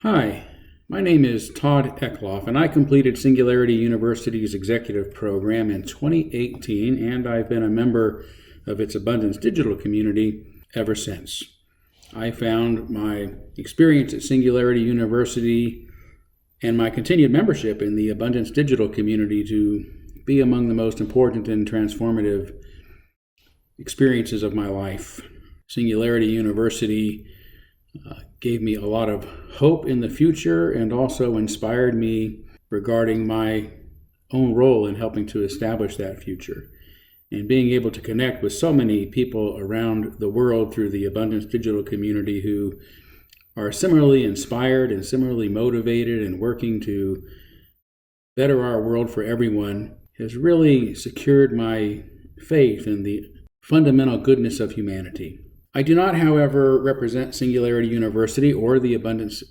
Hi, my name is Todd Eckloff, and I completed Singularity University's executive program in 2018, and I've been a member of its Abundance Digital community ever since. I found my experience at Singularity University and my continued membership in the Abundance Digital community to be among the most important and transformative experiences of my life. Singularity University gave me a lot of hope in the future and also inspired me regarding my own role in helping to establish that future. And being able to connect with so many people around the world through the Abundance Digital community who are similarly inspired and similarly motivated and working to better our world for everyone has really secured my faith in the fundamental goodness of humanity. I do not, however, represent Singularity University or the Abundance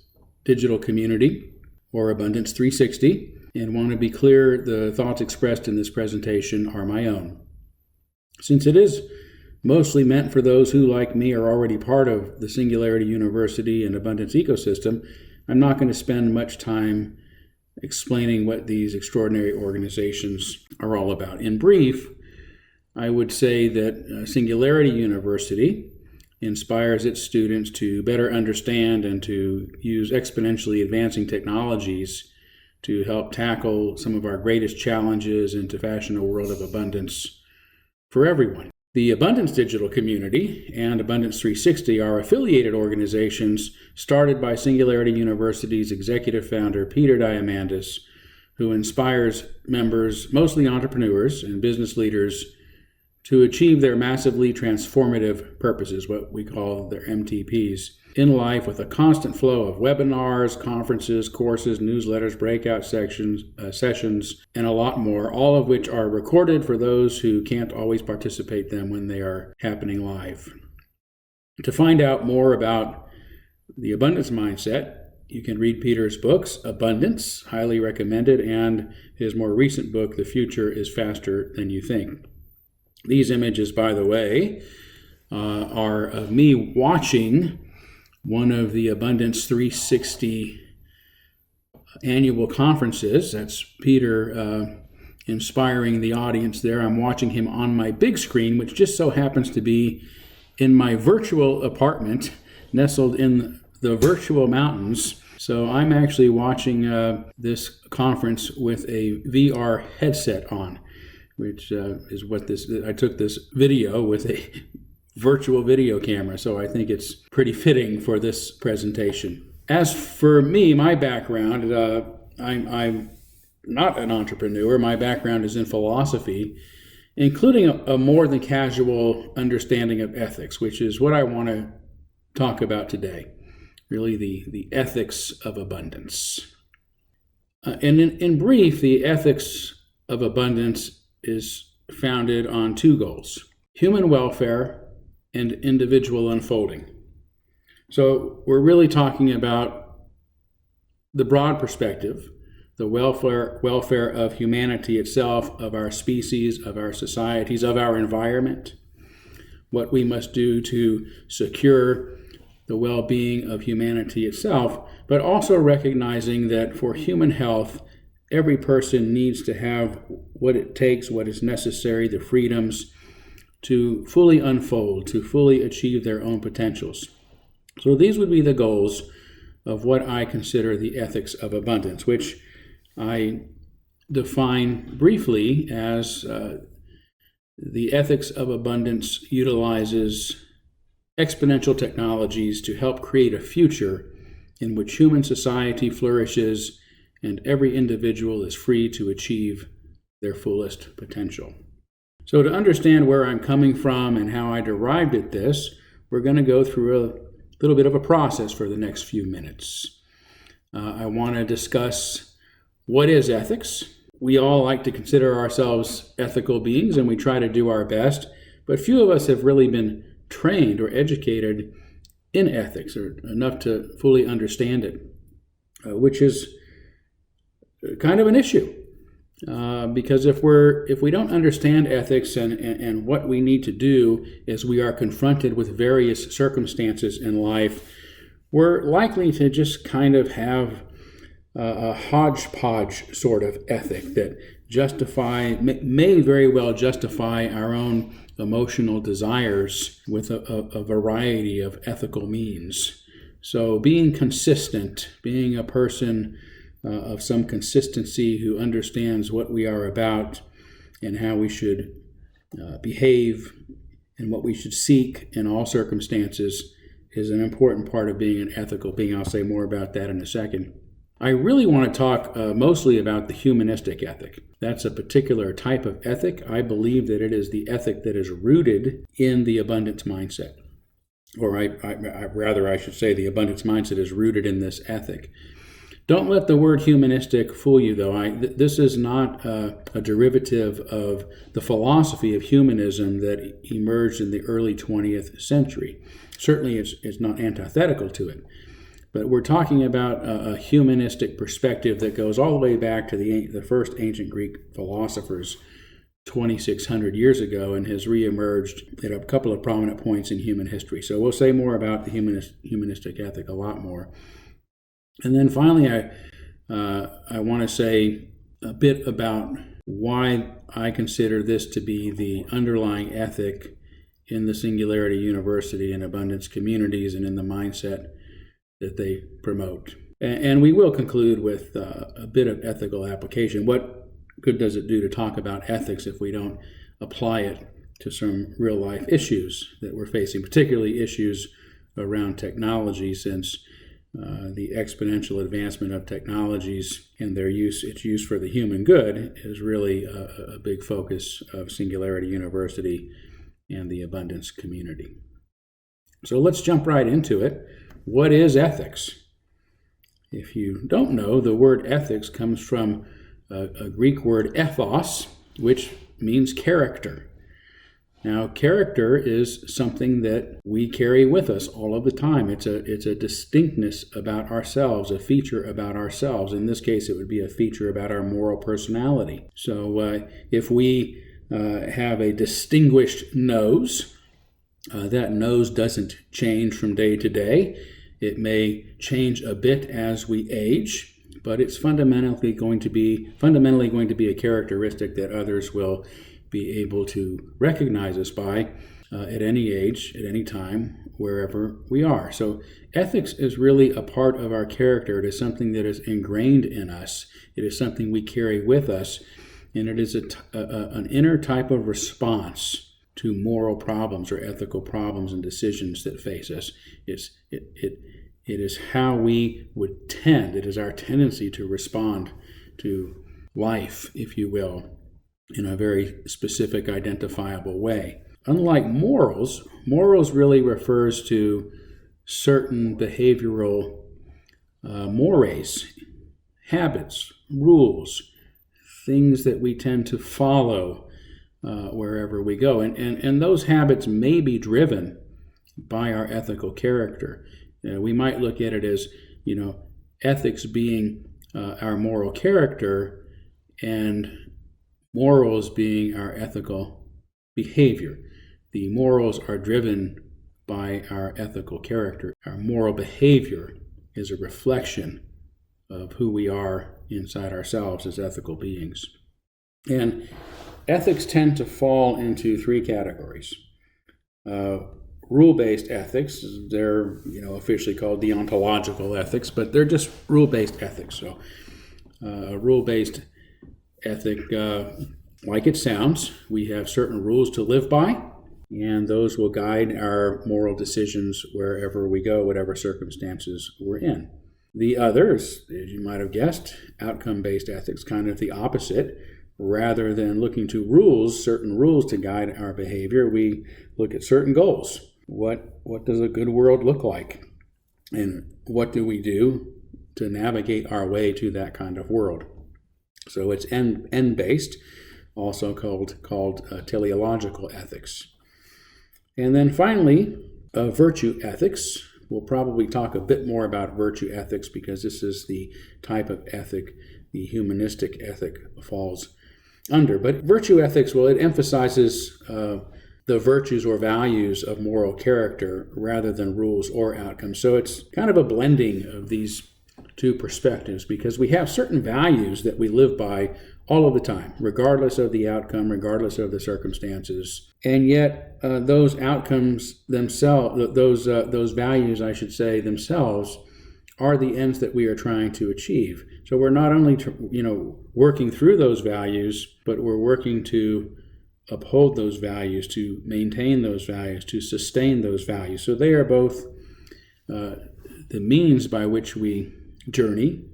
Digital community or Abundance 360, and want to be clear, the thoughts expressed in this presentation are my own. Since it is mostly meant for those who, like me, are already part of the Singularity University and Abundance ecosystem, I'm not going to spend much time explaining what these extraordinary organizations are all about. In brief, I would say that Singularity University inspires its students to better understand and to use exponentially advancing technologies to help tackle some of our greatest challenges and to fashion a world of abundance for everyone. The Abundance Digital community and Abundance 360 are affiliated organizations started by Singularity University's executive founder, Peter Diamandis, who inspires members, mostly entrepreneurs and business leaders, to achieve their massively transformative purposes, what we call their MTPs, in life with a constant flow of webinars, conferences, courses, newsletters, breakout sessions, and a lot more, all of which are recorded for those who can't always participate them when they are happening live. To find out more about the abundance mindset, you can read Peter's books, Abundance, highly recommended, and his more recent book, The Future is Faster Than You Think. These images, by the way, are of me watching one of the Abundance 360 annual conferences. That's Peter inspiring the audience there. I'm watching him on my big screen, which just so happens to be in my virtual apartment, nestled in the virtual mountains. So I'm actually watching this conference with a VR headset on, which is what I took this video with a virtual video camera, so I think it's pretty fitting for this presentation. As for me, my background, I'm not an entrepreneur. My background is in philosophy, including a more than casual understanding of ethics, which is what I want to talk about today, really the ethics of abundance. And in brief, the ethics of abundance is founded on two goals: human welfare and individual unfolding. So we're really talking about the broad perspective, the welfare of humanity itself, of our species, of our societies, of our environment, what we must do to secure the well-being of humanity itself, but also recognizing that for human health, every person needs to have what it takes, what is necessary, the freedoms to fully unfold, to fully achieve their own potentials. So these would be the goals of what I consider the ethics of abundance, which I define briefly as the ethics of abundance utilizes exponential technologies to help create a future in which human society flourishes and every individual is free to achieve their fullest potential. So to understand where I'm coming from and how I derived at this, we're going to go through a little bit of a process for the next few minutes. I want to discuss what is ethics. We all like to consider ourselves ethical beings, and we try to do our best, but few of us have really been trained or educated in ethics, or enough to fully understand it, which is kind of an issue. Because if we don't understand ethics and what we need to do as we are confronted with various circumstances in life, we're likely to just kind of have a hodgepodge sort of ethic that may very well justify our own emotional desires with a variety of ethical means. So being consistent, being a person of some consistency who understands what we are about and how we should behave and what we should seek in all circumstances is an important part of being an ethical being. I'll say more about that in a second. I really want to talk mostly about the humanistic ethic. That's a particular type of ethic. I believe that it is the ethic that is rooted in the abundance mindset. Or I should say the abundance mindset is rooted in this ethic. Don't let the word humanistic fool you, though. This is not a derivative of the philosophy of humanism that emerged in the early 20th century. Certainly it's not antithetical to it. But we're talking about a humanistic perspective that goes all the way back to the first ancient Greek philosophers 2,600 years ago and has reemerged at a couple of prominent points in human history. So we'll say more about the humanistic ethic, a lot more. And then finally, I want to say a bit about why I consider this to be the underlying ethic in the Singularity University and abundance communities and in the mindset that they promote. And we will conclude with a bit of ethical application. What good does it do to talk about ethics if we don't apply it to some real life issues that we're facing, particularly issues around technology, since the exponential advancement of technologies and its use for the human good is really a big focus of Singularity University and the abundance community. So let's jump right into it. What is ethics? If you don't know, the word ethics comes from a Greek word ethos, which means character. Now, character is something that we carry with us all of the time. It's a distinctness about ourselves, a feature about ourselves. In this case, it would be a feature about our moral personality. So if we have a distinguished nose, that nose doesn't change from day to day. It may change a bit as we age, but it's fundamentally going to be a characteristic that others will be able to recognize us by at any age, at any time, wherever we are. So ethics is really a part of our character. It is something that is ingrained in us. It is something we carry with us, and it is an inner type of response to moral problems or ethical problems and decisions that face us. It is how we would tend. It is our tendency to respond to life, if you will, in a very specific, identifiable way. Unlike morals really refers to certain behavioral mores, habits, rules, things that we tend to follow wherever we go. And those habits may be driven by our ethical character. We might look at it as, ethics being our moral character and morals being our ethical behavior. The morals are driven by our ethical character. Our moral behavior is a reflection of who we are inside ourselves as ethical beings. And ethics tend to fall into three categories. Rule-based ethics, they're officially called deontological ethics, but they're just rule-based ethics. So a rule-based ethic, like it sounds, we have certain rules to live by, and those will guide our moral decisions wherever we go, whatever circumstances we're in. The others, as you might have guessed, outcome-based ethics, kind of the opposite. Rather than looking to certain rules to guide our behavior, we look at certain goals. What does a good world look like? And what do we do to navigate our way to that kind of world? So it's end-based, also called teleological ethics. And then finally, virtue ethics. We'll probably talk a bit more about virtue ethics because this is the type of ethic the humanistic ethic falls under. But virtue ethics, well, it emphasizes the the virtues or values of moral character rather than rules or outcomes. So it's kind of a blending of these two perspectives, because we have certain values that we live by all of the time, regardless of the outcome, regardless of the circumstances. And yet those outcomes themselves, those values, I should say, themselves, are the ends that we are trying to achieve. So we're not only working through those values, but we're working to uphold those values, to maintain those values, to sustain those values. So they are both the means by which we journey,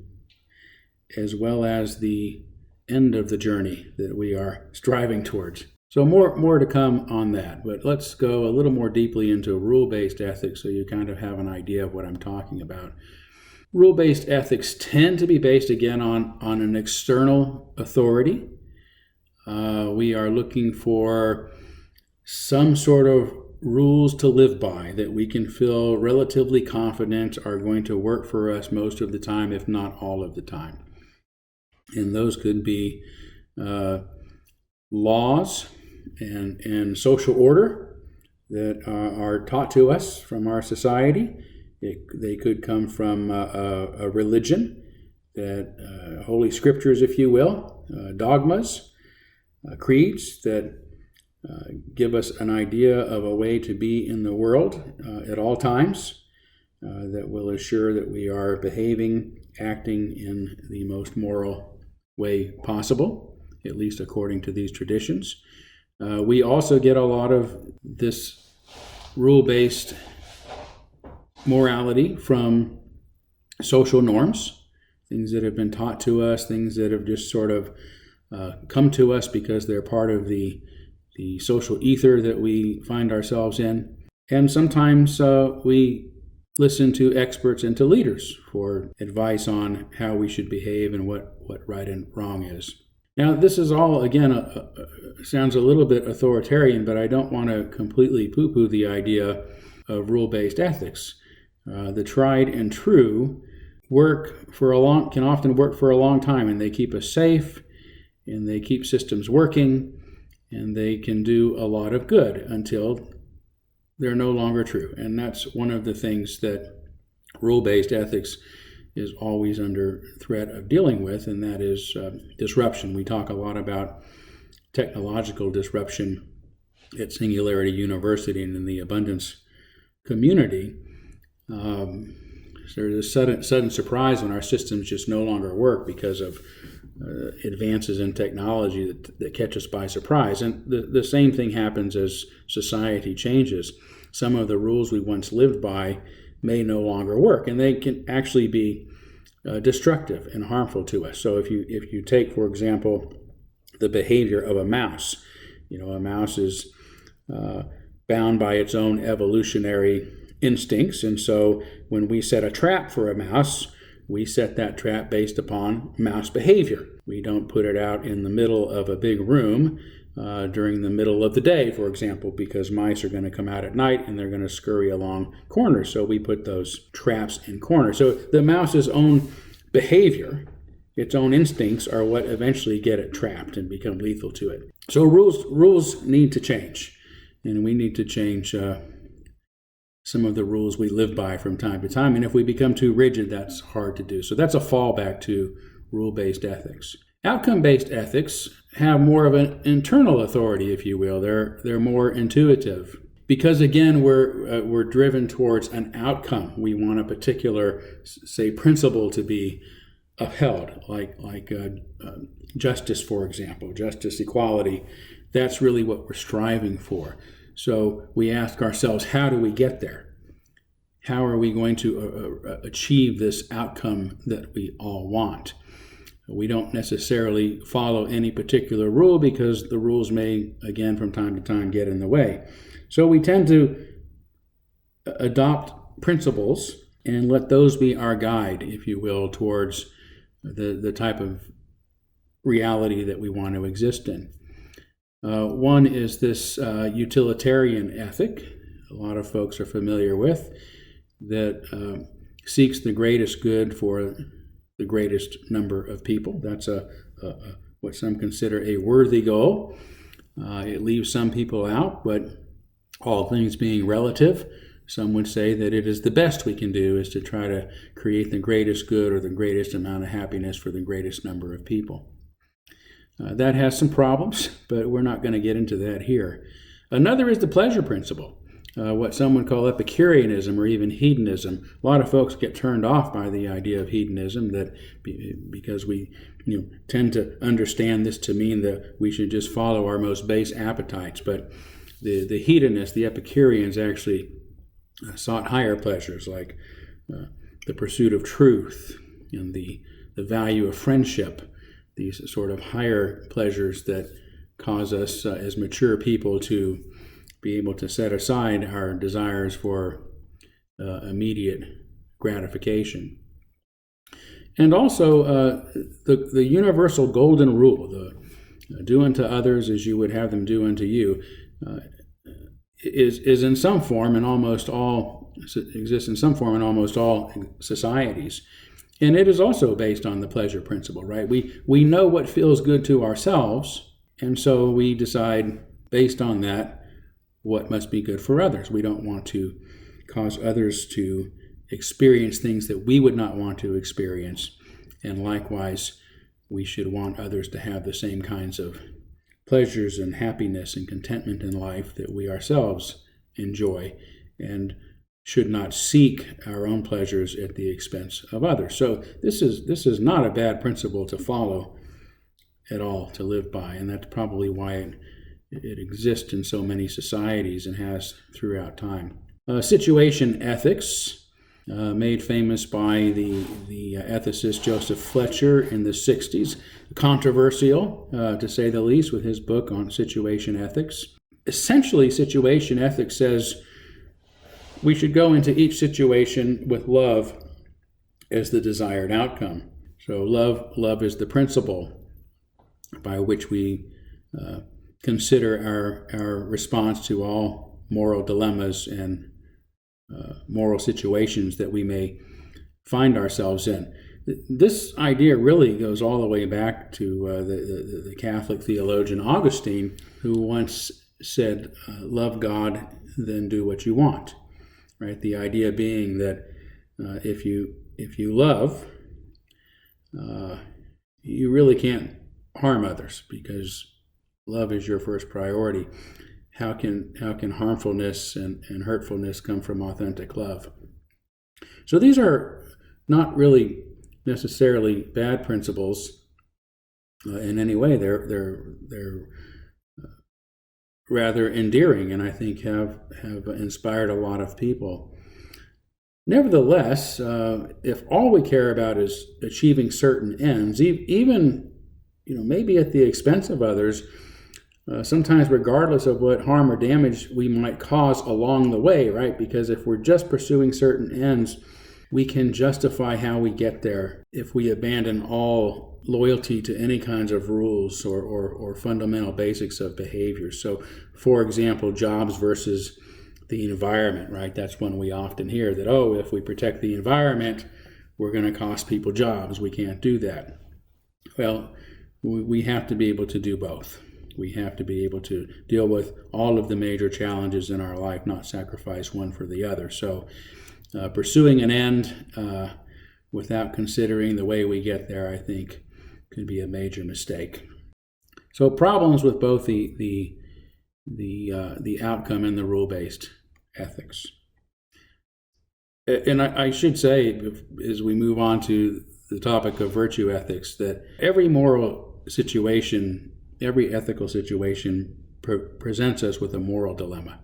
as well as the end of the journey that we are striving towards. So more to come on that, but let's go a little more deeply into rule-based ethics so you kind of have an idea of what I'm talking about. Rule-based ethics tend to be based, again, on an external authority. We are looking for some sort of rules to live by that we can feel relatively confident are going to work for us most of the time, if not all of the time. And those could be laws and social order that are taught to us from our society. They could come from a religion, that holy scriptures, if you will, dogmas, creeds that give us an idea of a way to be in the world at all times, that will assure that we are behaving, acting in the most moral way possible, at least according to these traditions. We also get a lot of this rule-based morality from social norms, things that have been taught to us, things that have just sort of come to us because they're part of the social ether that we find ourselves in. And sometimes we listen to experts and to leaders for advice on how we should behave and what right and wrong is. Now, this is all, again, sounds a little bit authoritarian, but I don't want to completely poo-poo the idea of rule-based ethics. The tried and true can often work for a long time, and they keep us safe, and they keep systems working, and they can do a lot of good until they're no longer true. And that's one of the things that rule-based ethics is always under threat of dealing with, and that is disruption. We talk a lot about technological disruption at Singularity University and in the abundance community. There's a sudden surprise when our systems just no longer work because of advances in technology that catch us by surprise. And the same thing happens as society changes. Some of the rules we once lived by may no longer work, and they can actually be destructive and harmful to us. So if you take, for example, the behavior of a mouse, a mouse is bound by its own evolutionary instincts, and so when we set a trap for a mouse, we set that trap based upon mouse behavior. We don't put it out in the middle of a big room during the middle of the day, for example, because mice are going to come out at night and they're going to scurry along corners. So we put those traps in corners. So the mouse's own behavior, its own instincts, are what eventually get it trapped and become lethal to it. So rules need to change, and we need to change some of the rules we live by from time to time. And if we become too rigid, that's hard to do. So that's a fallback to rule-based ethics. Outcome-based ethics have more of an internal authority, if you will. They're more intuitive. Because again, we're driven towards an outcome. We want a particular, say, principle to be upheld, like justice, for example, justice, equality. That's really what we're striving for. So we ask ourselves, how do we get there? How are we going to achieve this outcome that we all want? We don't necessarily follow any particular rule because the rules may, again, from time to time get in the way. So we tend to adopt principles and let those be our guide, if you will, towards the type of reality that we want to exist in. One is this utilitarian ethic, a lot of folks are familiar with, that seeks the greatest good for the greatest number of people. That's what some consider a worthy goal. It leaves some people out, but All things being relative, some would say that it is the best we can do is to try to create the greatest good or the greatest amount of happiness for the greatest number of people. That has some problems, but we're not going to get into that here. Another is the pleasure principle, what some would call Epicureanism or even hedonism. A lot of folks get turned off by the idea of hedonism because we tend to understand this to mean that we should just follow our most base appetites. But the hedonists, the Epicureans, actually sought higher pleasures like the pursuit of truth and the value of friendship, these sort of higher pleasures that cause us as mature people to be able to set aside our desires for immediate gratification. And also the universal golden rule, the do unto others as you would have them do unto you, is in some form in almost all, exists in some form in almost all societies. And it is also based on the pleasure principle, right? We know what feels good to ourselves, and so we decide based on that what must be good for others. We don't want to cause others to experience things that we would not want to experience. And likewise, we should want others to have the same kinds of pleasures and happiness and contentment in life that we ourselves enjoy, and should not seek our own pleasures at the expense of others. So this is not a bad principle to follow at all, to live by, and that's probably why it exists in so many societies and has throughout time. Situation ethics, made famous by the ethicist Joseph Fletcher in the 60s, controversial to say the least with his book on situation ethics. Essentially, situation ethics says we should go into each situation with love as the desired outcome. So love is the principle by which we consider our response to all moral dilemmas and moral situations that we may find ourselves in. This idea really goes all the way back to the Catholic theologian Augustine, who once said, love God, then do what you want. Right? The idea being that if you love, you really can't harm others because love is your first priority. How can harmfulness and hurtfulness come from authentic love? So these are not really necessarily bad principles in any way. They're rather endearing, and I think have inspired a lot of people. Nevertheless, if all we care about is achieving certain ends, even maybe at the expense of others, sometimes regardless of what harm or damage we might cause along the way, right? Because if we're just pursuing certain ends, we can justify how we get there if we abandon all loyalty to any kinds of rules or fundamental basics of behavior. So, for example, jobs versus the environment, right? That's one we often hear that, if we protect the environment, we're going to cost people jobs. We can't do that. Well, we have to be able to do both. We have to be able to deal with all of the major challenges in our life, not sacrifice one for the other. So pursuing an end without considering the way we get there, I think, could be a major mistake. So problems with both the outcome and the rule-based ethics. And I should say, as we move on to the topic of virtue ethics, that every moral situation, every ethical situation presents us with a moral dilemma.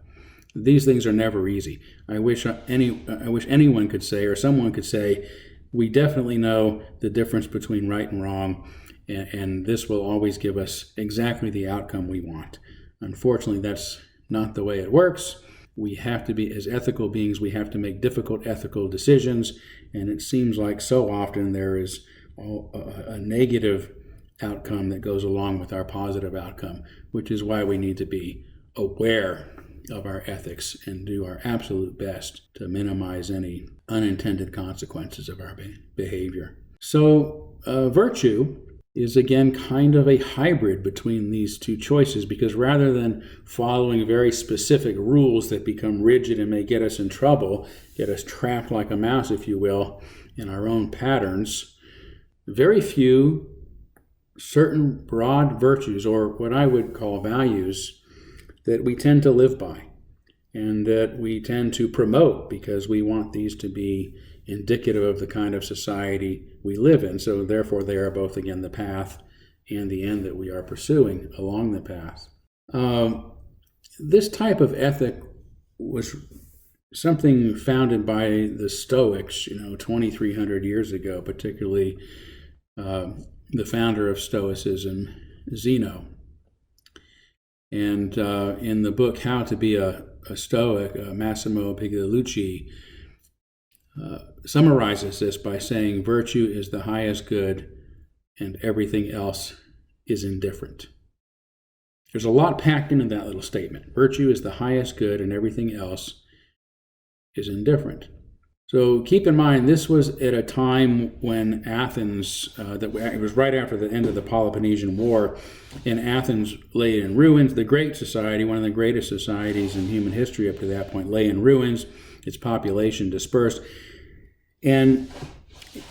These things are never easy. I wish anyone could say, or someone could say, we definitely know the difference between right and wrong, and this will always give us exactly the outcome we want. Unfortunately, that's not the way it works. We have to be, as ethical beings, we have to make difficult ethical decisions, and it seems like so often there is a negative outcome that goes along with our positive outcome, which is why we need to be aware of our ethics and do our absolute best to minimize any unintended consequences of our behavior. So virtue is again kind of a hybrid between these two choices, because rather than following very specific rules that become rigid and may get us in trouble, get us trapped like a mouse, if you will, in our own patterns, very few certain broad virtues, or what I would call values, that we tend to live by and that we tend to promote because we want these to be indicative of the kind of society we live in. So therefore they are both, again, the path and the end that we are pursuing along the path. This type of ethic was something founded by the Stoics, 2,300 years ago, particularly the founder of Stoicism, Zeno. And in the book How to Be a Stoic, Massimo Pigliucci summarizes this by saying virtue is the highest good and everything else is indifferent. There's a lot packed into that little statement. Virtue is the highest good and everything else is indifferent. So keep in mind, this was at a time when Athens, it was right after the end of the Peloponnesian War, and Athens lay in ruins. The great society, one of the greatest societies in human history up to that point, lay in ruins, its population dispersed, and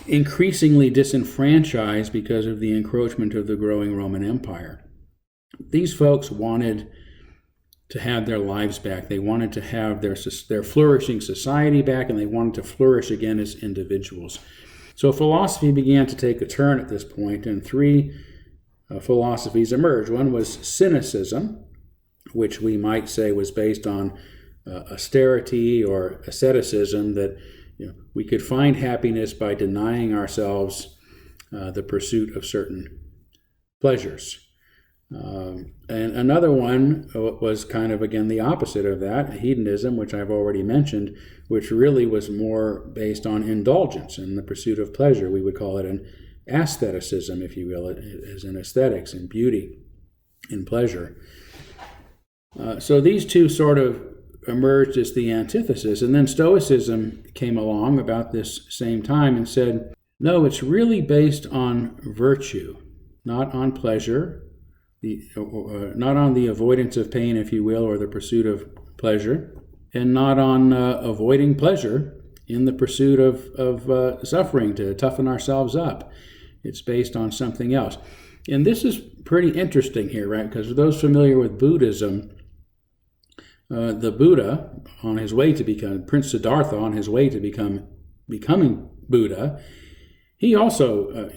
increasingly disenfranchised because of the encroachment of the growing Roman Empire. These folks wanted to have their lives back. They wanted to have their flourishing society back, and they wanted to flourish again as individuals. So philosophy began to take a turn at this point, and three philosophies emerged. One was cynicism, which we might say was based on austerity or asceticism, that we could find happiness by denying ourselves the pursuit of certain pleasures. And another one was kind of, again, the opposite of that, hedonism, which I've already mentioned, which really was more based on indulgence and the pursuit of pleasure. We would call it an aestheticism, if you will, as in aesthetics and beauty and pleasure. So these two sort of emerged as the antithesis. And then Stoicism came along about this same time and said, no, it's really based on virtue, not on pleasure, not on the avoidance of pain, if you will, or the pursuit of pleasure, and not on avoiding pleasure in the pursuit of suffering to toughen ourselves up. It's based on something else. And this is pretty interesting here, right? Because for those familiar with Buddhism, the Buddha, on his way to become, Prince Siddhartha, on his way to becoming Buddha, he also,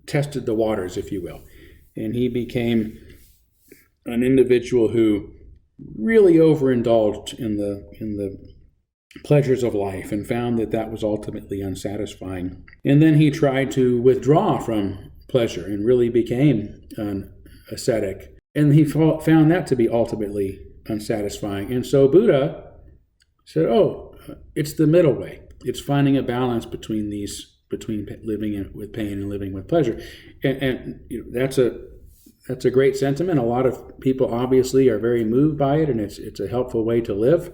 tested the waters, if you will. And he became an individual who really overindulged in the pleasures of life and found that was ultimately unsatisfying. And then he tried to withdraw from pleasure and really became an ascetic. And he found that to be ultimately unsatisfying. And so Buddha said, it's the middle way. It's finding a balance between living with pain and living with pleasure. And that's a great sentiment. A lot of people obviously are very moved by it, and it's a helpful way to live.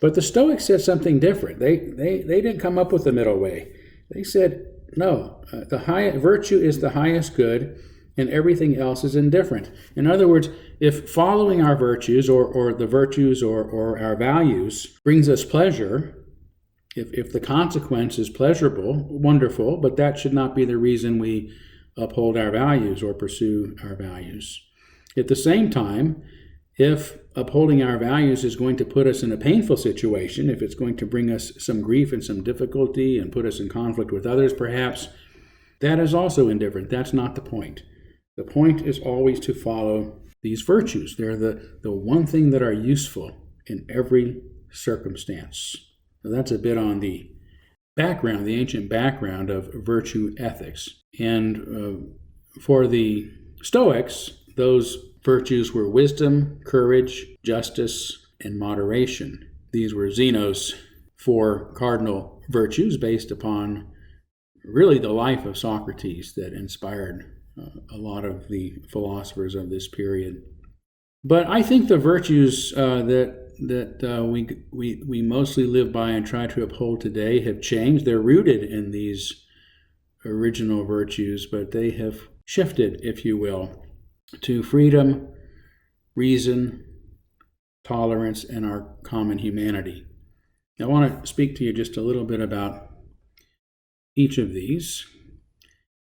But the Stoics said something different. They didn't come up with the middle way. They said, no, virtue is the highest good, and everything else is indifferent. In other words, if following our virtues or the virtues or our values brings us pleasure, if the consequence is pleasurable, wonderful, but that should not be the reason we uphold our values or pursue our values. At the same time, if upholding our values is going to put us in a painful situation, if it's going to bring us some grief and some difficulty and put us in conflict with others perhaps, that is also indifferent. That's not the point. The point is always to follow these virtues. They're the one thing that are useful in every circumstance. So that's a bit on the background, the ancient background of virtue ethics. And for the Stoics, those virtues were wisdom, courage, justice, and moderation. These were Zeno's four cardinal virtues based upon really the life of Socrates that inspired a lot of the philosophers of this period. But I think the virtues that we mostly live by and try to uphold today have changed. They're rooted in these original virtues, but they have shifted, if you will, to freedom, reason, tolerance, and our common humanity. I want to speak to you just a little bit about each of these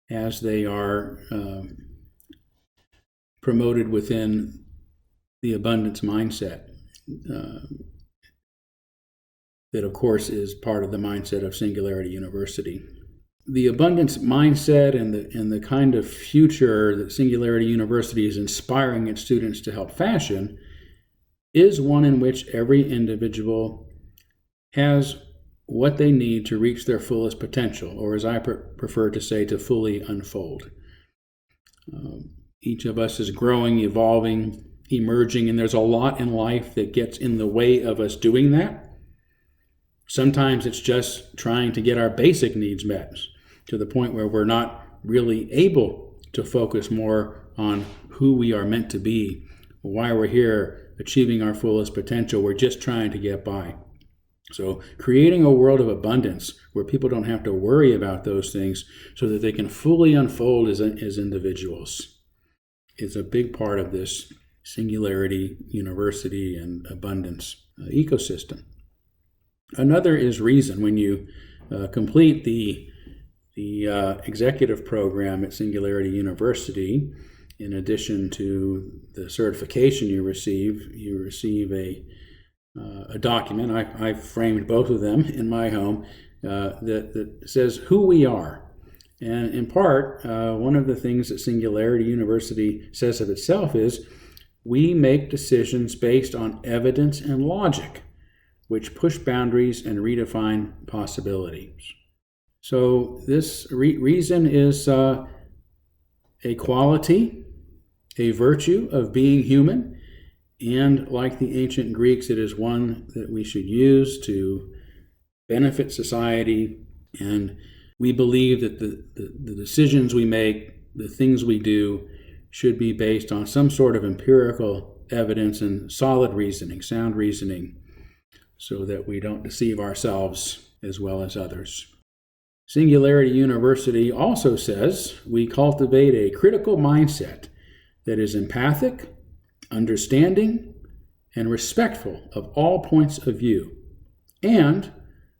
as they are promoted within the abundance mindset that, of course, is part of the mindset of Singularity University. The abundance mindset and the kind of future that Singularity University is inspiring its students to help fashion is one in which every individual has what they need to reach their fullest potential, or as I prefer to say, to fully unfold. Each of us is growing, evolving, emerging, and there's a lot in life that gets in the way of us doing that. Sometimes it's just trying to get our basic needs met to the point where we're not really able to focus more on who we are meant to be, why we're here, achieving our fullest potential. We're just trying to get by. So creating a world of abundance where people don't have to worry about those things so that they can fully unfold as individuals is a big part of this Singularity University and abundance ecosystem. Another is reason. When you complete the executive program at Singularity University, in addition to the certification you receive a document. I've framed both of them in my home that says who we are. And in part, one of the things that Singularity University says of itself is we make decisions based on evidence and logic, which push boundaries and redefine possibilities. So this reason is a quality, a virtue of being human. And like the ancient Greeks, it is one that we should use to benefit society. And we believe that the decisions we make, the things we do, should be based on some sort of empirical evidence and solid reasoning, sound reasoning, so that we don't deceive ourselves as well as others. Singularity University also says we cultivate a critical mindset that is empathic, understanding, and respectful of all points of view. And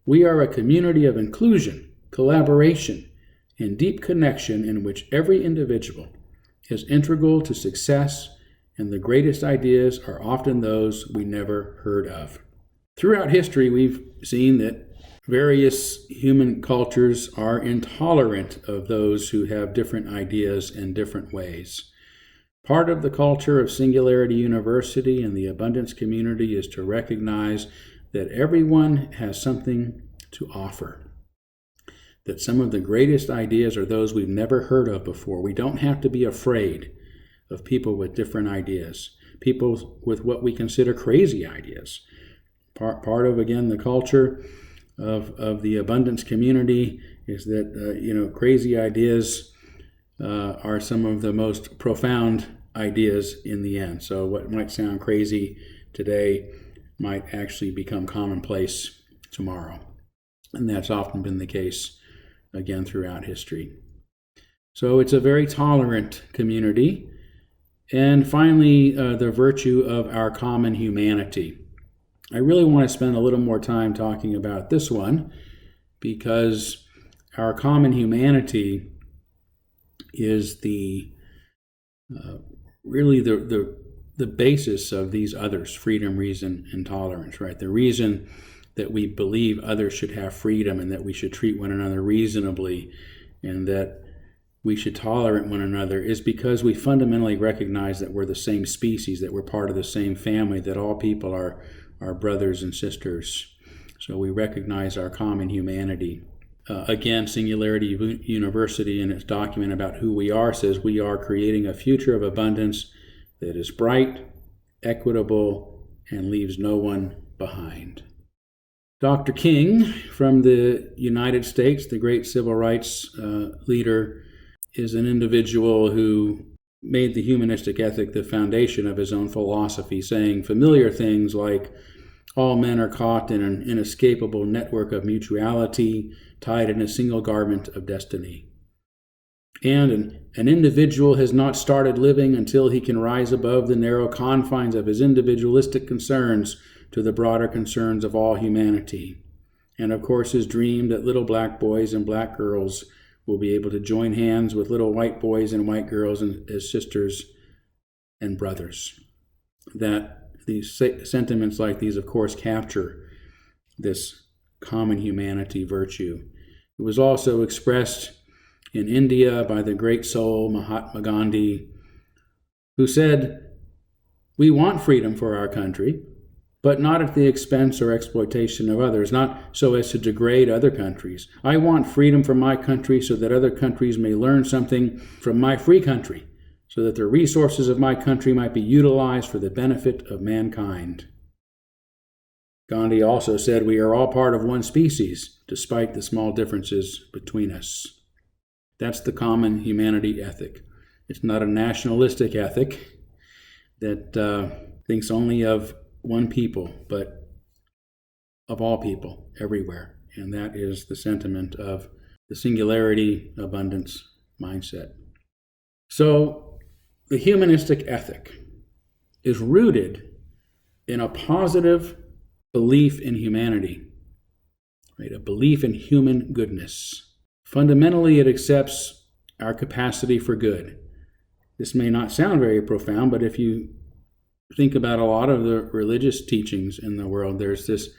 we are a community of inclusion, collaboration, and deep connection in which every individual is integral to success, and the greatest ideas are often those we never heard of. Throughout history, we've seen that various human cultures are intolerant of those who have different ideas in different ways. Part of the culture of Singularity University and the abundance community is to recognize that everyone has something to offer, that some of the greatest ideas are those we've never heard of before. We don't have to be afraid of people with different ideas, people with what we consider crazy ideas. Part of, again, the culture of the abundance community is that, crazy ideas are some of the most profound ideas in the end. So what might sound crazy today might actually become commonplace tomorrow. And that's often been the case, again, throughout history. So it's a very tolerant community. And finally, the virtue of our common humanity. I really want to spend a little more time talking about this one because our common humanity is really the basis of these others, freedom, reason, and tolerance, right? The reason that we believe others should have freedom and that we should treat one another reasonably and that we should tolerate one another is because we fundamentally recognize that we're the same species, that we're part of the same family, that all people are brothers and sisters. So we recognize our common humanity. Again, Singularity University in its document about who we are says we are creating a future of abundance that is bright, equitable, and leaves no one behind. Dr. King from the United States, the great civil rights leader, is an individual who made the humanistic ethic the foundation of his own philosophy, saying familiar things like, all men are caught in an inescapable network of mutuality, tied in a single garment of destiny. And an individual has not started living until he can rise above the narrow confines of his individualistic concerns to the broader concerns of all humanity. And of course, his dream that little black boys and black girls will be able to join hands with little white boys and white girls as sisters and brothers. That these sentiments like these, of course, capture this common humanity virtue. It was also expressed in India by the great soul Mahatma Gandhi, who said, "We want freedom for our country, but not at the expense or exploitation of others, not so as to degrade other countries. I want freedom for my country so that other countries may learn something from my free country, so that the resources of my country might be utilized for the benefit of mankind." Gandhi also said, "We are all part of one species, despite the small differences between us." That's the common humanity ethic. It's not a nationalistic ethic that thinks only of one people, but of all people, everywhere. And that is the sentiment of the singularity abundance mindset. So the humanistic ethic is rooted in a positive belief in humanity, right? A belief in human goodness. Fundamentally, it accepts our capacity for good. This may not sound very profound, but if you think about a lot of the religious teachings in the world, there's this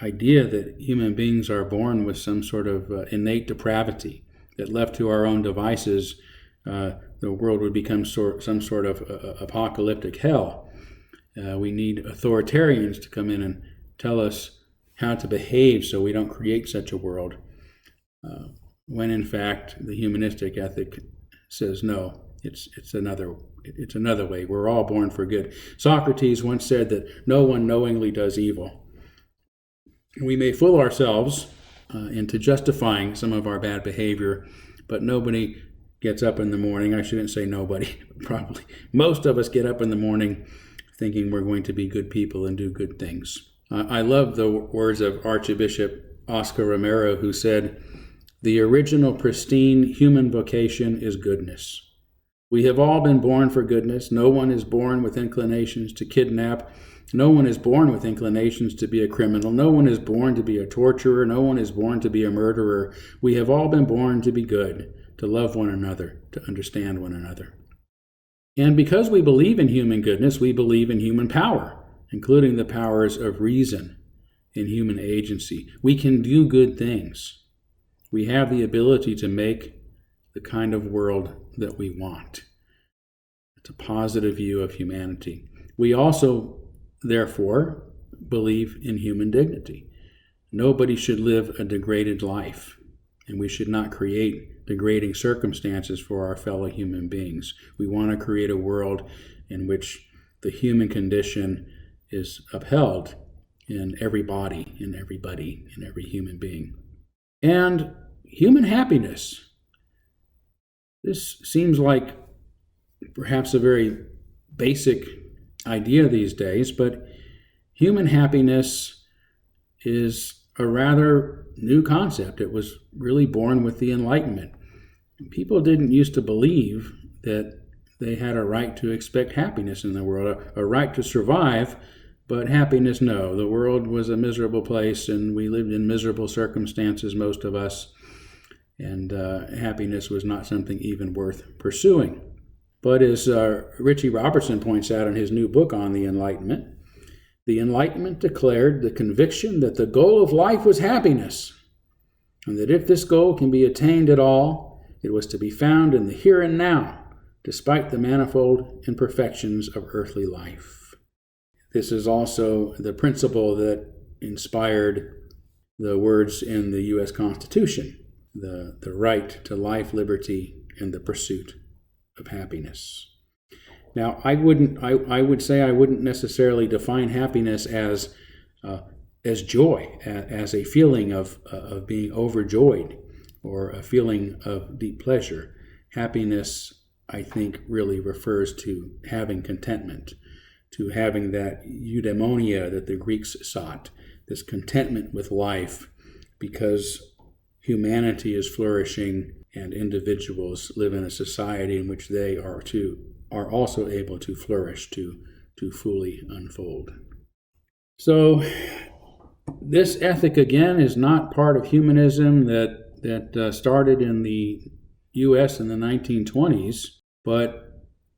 idea that human beings are born with some sort of innate depravity, that left to our own devices, the world would become some sort of apocalyptic hell. We need authoritarians to come in and tell us how to behave so we don't create such a world. When in fact, the humanistic ethic says no, it's another way. We're all born for good. Socrates once said that no one knowingly does evil. We may fool ourselves into justifying some of our bad behavior, but nobody gets up in the morning. I shouldn't say nobody, probably. Most of us get up in the morning thinking we're going to be good people and do good things. I love the words of Archbishop Oscar Romero, who said, "The original pristine human vocation is goodness. We have all been born for goodness. No one is born with inclinations to kidnap. No one is born with inclinations to be a criminal. No one is born to be a torturer. No one is born to be a murderer. We have all been born to be good, to love one another, to understand one another." And because we believe in human goodness, we believe in human power, including the powers of reason and human agency. We can do good things. We have the ability to make the kind of world that we want. It's a positive view of humanity. We also, therefore, believe in human dignity. Nobody should live a degraded life, and we should not create degrading circumstances for our fellow human beings. We want to create a world in which the human condition is upheld in every body, in everybody, in every human being. And human happiness. This seems like perhaps a very basic idea these days, but human happiness is a rather new concept. It was really born with the Enlightenment. People didn't used to believe that they had a right to expect happiness in the world, a right to survive, but happiness, no. The world was a miserable place, and we lived in miserable circumstances, most of us, and happiness was not something even worth pursuing. But as Richie Robertson points out in his new book on the Enlightenment declared the conviction that the goal of life was happiness, and that if this goal can be attained at all, it was to be found in the here and now, despite the manifold imperfections of earthly life. This is also the principle that inspired the words in the U.S. Constitution, the right to life, liberty, and the pursuit of happiness. Now, I would say I wouldn't necessarily define happiness as joy, as a feeling of being overjoyed or a feeling of deep pleasure. Happiness, I think, really refers to having contentment, to having that eudaimonia that the Greeks sought, this contentment with life, because humanity is flourishing and individuals live in a society in which they are also able to flourish, to fully unfold. So this ethic, again, is not part of humanism that started in the U.S. in the 1920s, but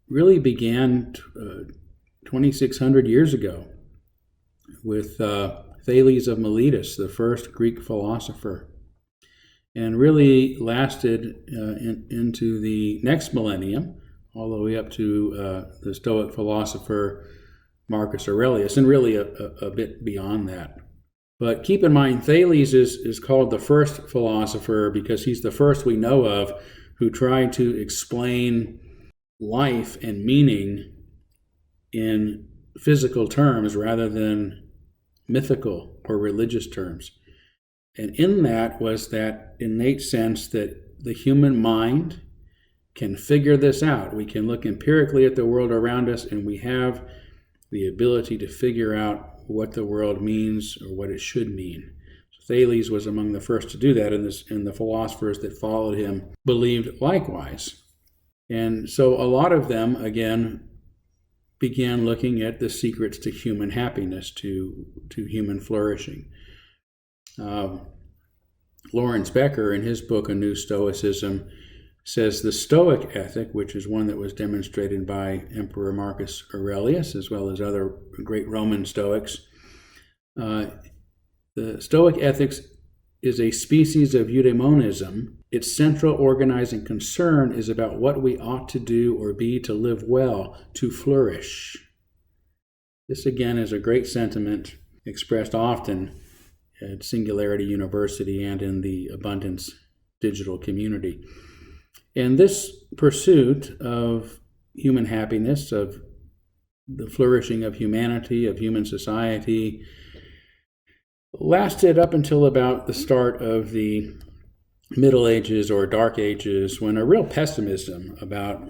really began 2,600 years ago with Thales of Miletus, the first Greek philosopher, and really lasted into the next millennium, all the way up to the Stoic philosopher Marcus Aurelius, and really a bit beyond that. But keep in mind, Thales is called the first philosopher because he's the first we know of who tried to explain life and meaning in physical terms rather than mythical or religious terms. And in that was that innate sense that the human mind can figure this out. We can look empirically at the world around us, and we have the ability to figure out what the world means or what it should mean. So Thales was among the first to do that, and the philosophers that followed him believed likewise. And so a lot of them, again, began looking at the secrets to human happiness, to human flourishing. Lawrence Becker, in his book, A New Stoicism, says the Stoic ethic, which is one that was demonstrated by Emperor Marcus Aurelius, as well as other great Roman Stoics. The Stoic ethics is a species of eudaimonism. Its central organizing concern is about what we ought to do or be to live well, to flourish. This, again, is a great sentiment expressed often at Singularity University and in the Abundance digital community. And this pursuit of human happiness, of the flourishing of humanity, of human society, lasted up until about the start of the Middle Ages or Dark Ages, when a real pessimism about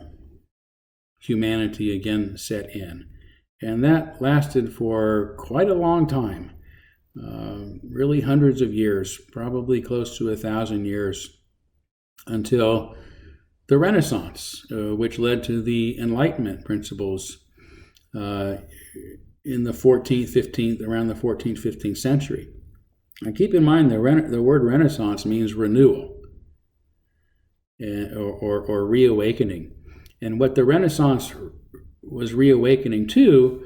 humanity again set in. And that lasted for quite a long time, really hundreds of years, probably close to 1,000 years, until the Renaissance, which led to the Enlightenment principles in the 14th, 15th, around the 14th, 15th century. And keep in mind, the word Renaissance means renewal or reawakening. And what the Renaissance was reawakening to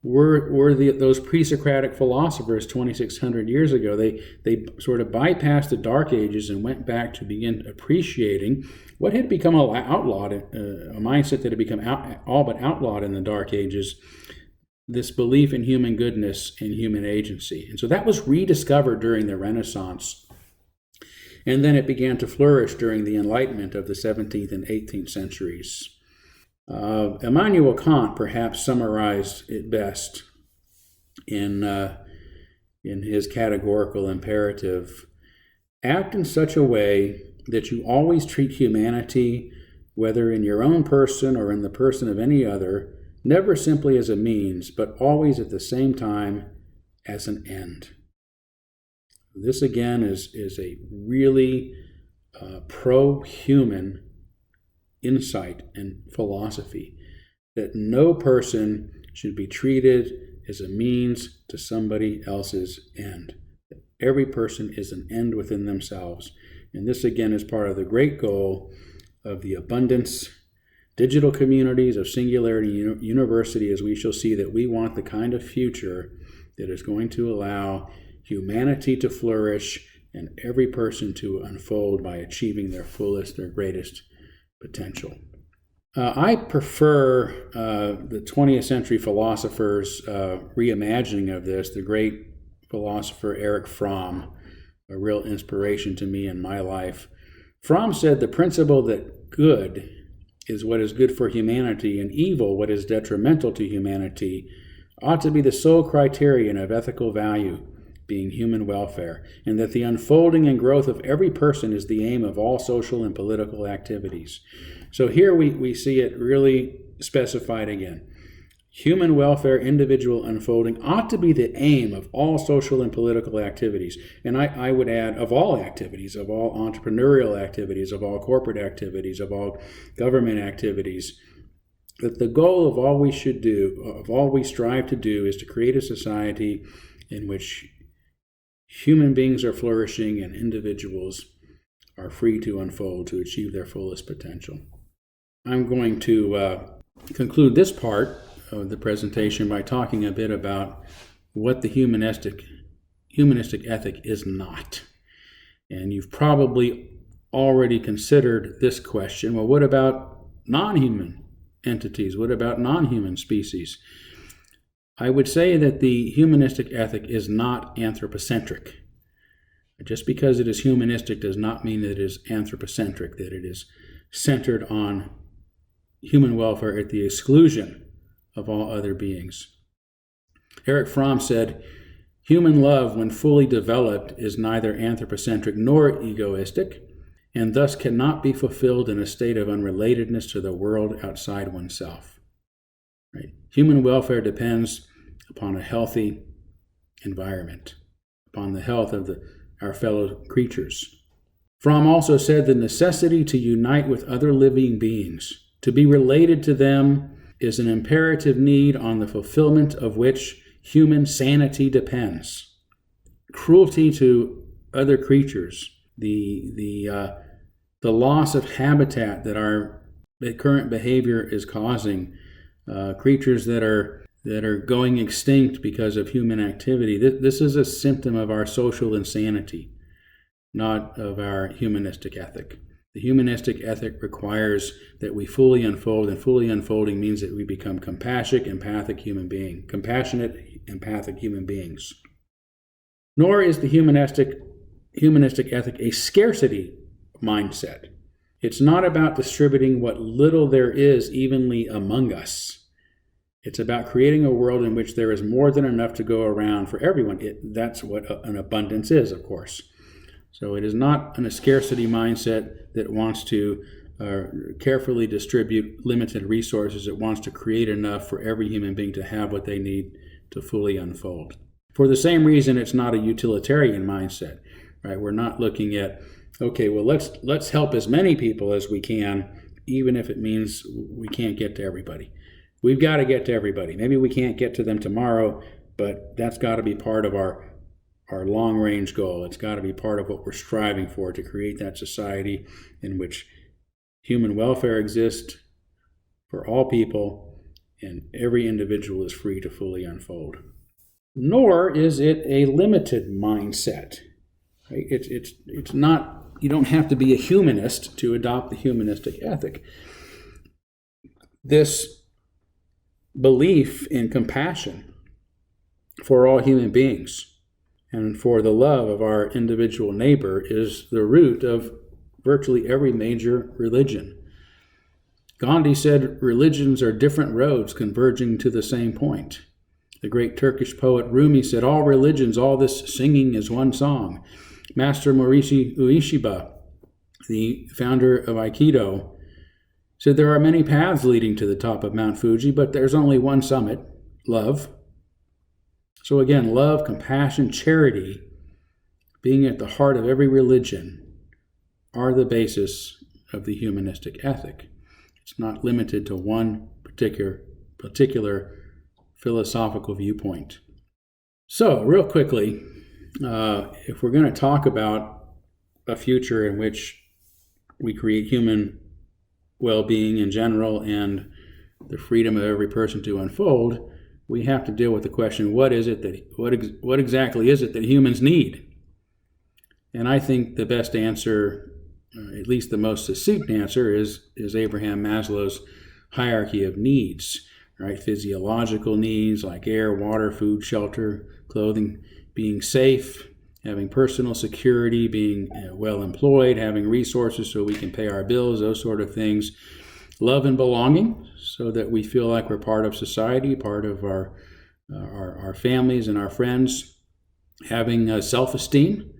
were those pre-Socratic philosophers 2,600 years ago. They sort of bypassed the Dark Ages and went back to begin appreciating what had become outlawed, a mindset that had become all but outlawed in the Dark Ages, this belief in human goodness and human agency. And so that was rediscovered during the Renaissance. And then it began to flourish during the Enlightenment of the 17th and 18th centuries. Immanuel Kant perhaps summarized it best in his categorical imperative. Act in such a way that you always treat humanity, whether in your own person or in the person of any other, never simply as a means, but always at the same time as an end. This again is a really pro-human insight and philosophy, that no person should be treated as a means to somebody else's end. That every person is an end within themselves. And this again is part of the great goal of the Abundance digital communities of Singularity University, as we shall see that we want the kind of future that is going to allow humanity to flourish and every person to unfold by achieving their fullest, their greatest potential. I prefer the 20th century philosophers' reimagining of this, the great philosopher Erich Fromm, a real inspiration to me in my life. Fromm said the principle that good is what is good for humanity and evil what is detrimental to humanity ought to be the sole criterion of ethical value, being human welfare, and that the unfolding and growth of every person is the aim of all social and political activities. So here we see it really specified again. Human welfare, individual unfolding ought to be the aim of all social and political activities. And I would add, of all activities, of all entrepreneurial activities, of all corporate activities, of all government activities, that the goal of all we should do, of all we strive to do, is to create a society in which human beings are flourishing and individuals are free to unfold, to achieve their fullest potential. I'm going to conclude this part of the presentation by talking a bit about what the humanistic ethic is not. And you've probably already considered this question. Well, what about non-human entities? What about non-human species? I would say that the humanistic ethic is not anthropocentric. Just because it is humanistic does not mean that it is anthropocentric, that it is centered on human welfare at the exclusion of all other beings. Erich Fromm said, "Human love, when fully developed, is neither anthropocentric nor egoistic, and thus cannot be fulfilled in a state of unrelatedness to the world outside oneself." Right? Human welfare depends upon a healthy environment, upon the health of our fellow creatures. Fromm also said the necessity to unite with other living beings, to be related to them, is an imperative need on the fulfillment of which human sanity depends. Cruelty to other creatures, the loss of habitat that current behavior is causing, creatures that are going extinct because of human activity. This is a symptom of our social insanity, not of our humanistic ethic. The humanistic ethic requires that we fully unfold, and fully unfolding means that we become compassionate, empathic human beings. Nor is the humanistic ethic a scarcity mindset. It's not about distributing what little there is evenly among us. It's about creating a world in which there is more than enough to go around for everyone. That's what an abundance is, of course. So it is not a scarcity mindset that wants to carefully distribute limited resources. It wants to create enough for every human being to have what they need to fully unfold. For the same reason, it's not a utilitarian mindset, right? We're not looking at, okay, well, let's help as many people as we can, even if it means we can't get to everybody. We've got to get to everybody. Maybe we can't get to them tomorrow, but that's got to be part of our long-range goal. It's got to be part of what we're striving for, to create that society in which human welfare exists for all people and every individual is free to fully unfold. Nor is it a limited mindset. Right? It's not, you don't have to be a humanist to adopt the humanistic ethic. This belief in compassion for all human beings and for the love of our individual neighbor is the root of virtually every major religion. Gandhi said religions are different roads converging to the same point. The great Turkish poet Rumi said, all religions, all this singing is one song. Master Morishi Ueshiba, the founder of Aikido, said there are many paths leading to the top of Mount Fuji, but there's only one summit, love. So again, love, compassion, charity, being at the heart of every religion, are the basis of the humanistic ethic. It's not limited to one particular philosophical viewpoint. So, real quickly, if we're going to talk about a future in which we create human well-being in general and the freedom of every person to unfold, we have to deal with the question, what exactly is it that humans need? And I think the best answer, at least the most succinct answer, is Abraham Maslow's hierarchy of needs, right? Physiological needs like air, water, food, shelter, clothing, being safe, having personal security, being well employed, having resources so we can pay our bills, those sort of things. Love and belonging, so that we feel like we're part of society, part of our families and our friends. Having self-esteem,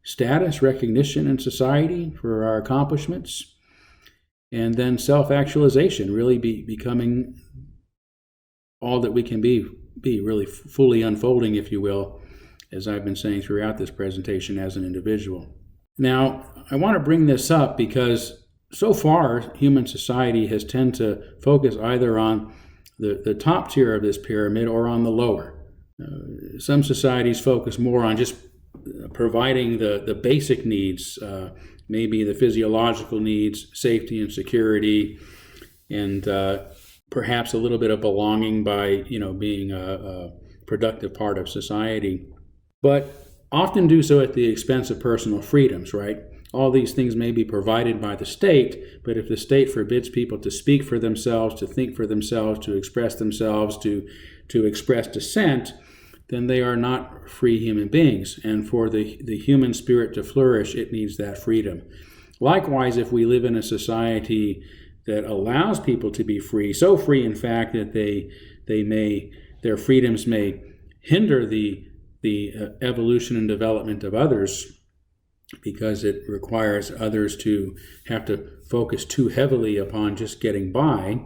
status, recognition in society for our accomplishments. And then self-actualization, really becoming all that we can be really fully unfolding, if you will, as I've been saying throughout this presentation, as an individual. Now, I want to bring this up because so far human society has tended to focus either on the top tier of this pyramid or on the lower. Some societies focus more on just providing the basic needs, maybe the physiological needs, safety and security, and perhaps a little bit of belonging by being a productive part of society, but often do so at the expense of personal freedoms, right? All these things may be provided by the state, but if the state forbids people to speak for themselves, to think for themselves, to express themselves, to express dissent, then they are not free human beings. And for the human spirit to flourish, it needs that freedom. Likewise, if we live in a society that allows people to be free, so free in fact that their freedoms may hinder the evolution and development of others, because it requires others to have to focus too heavily upon just getting by,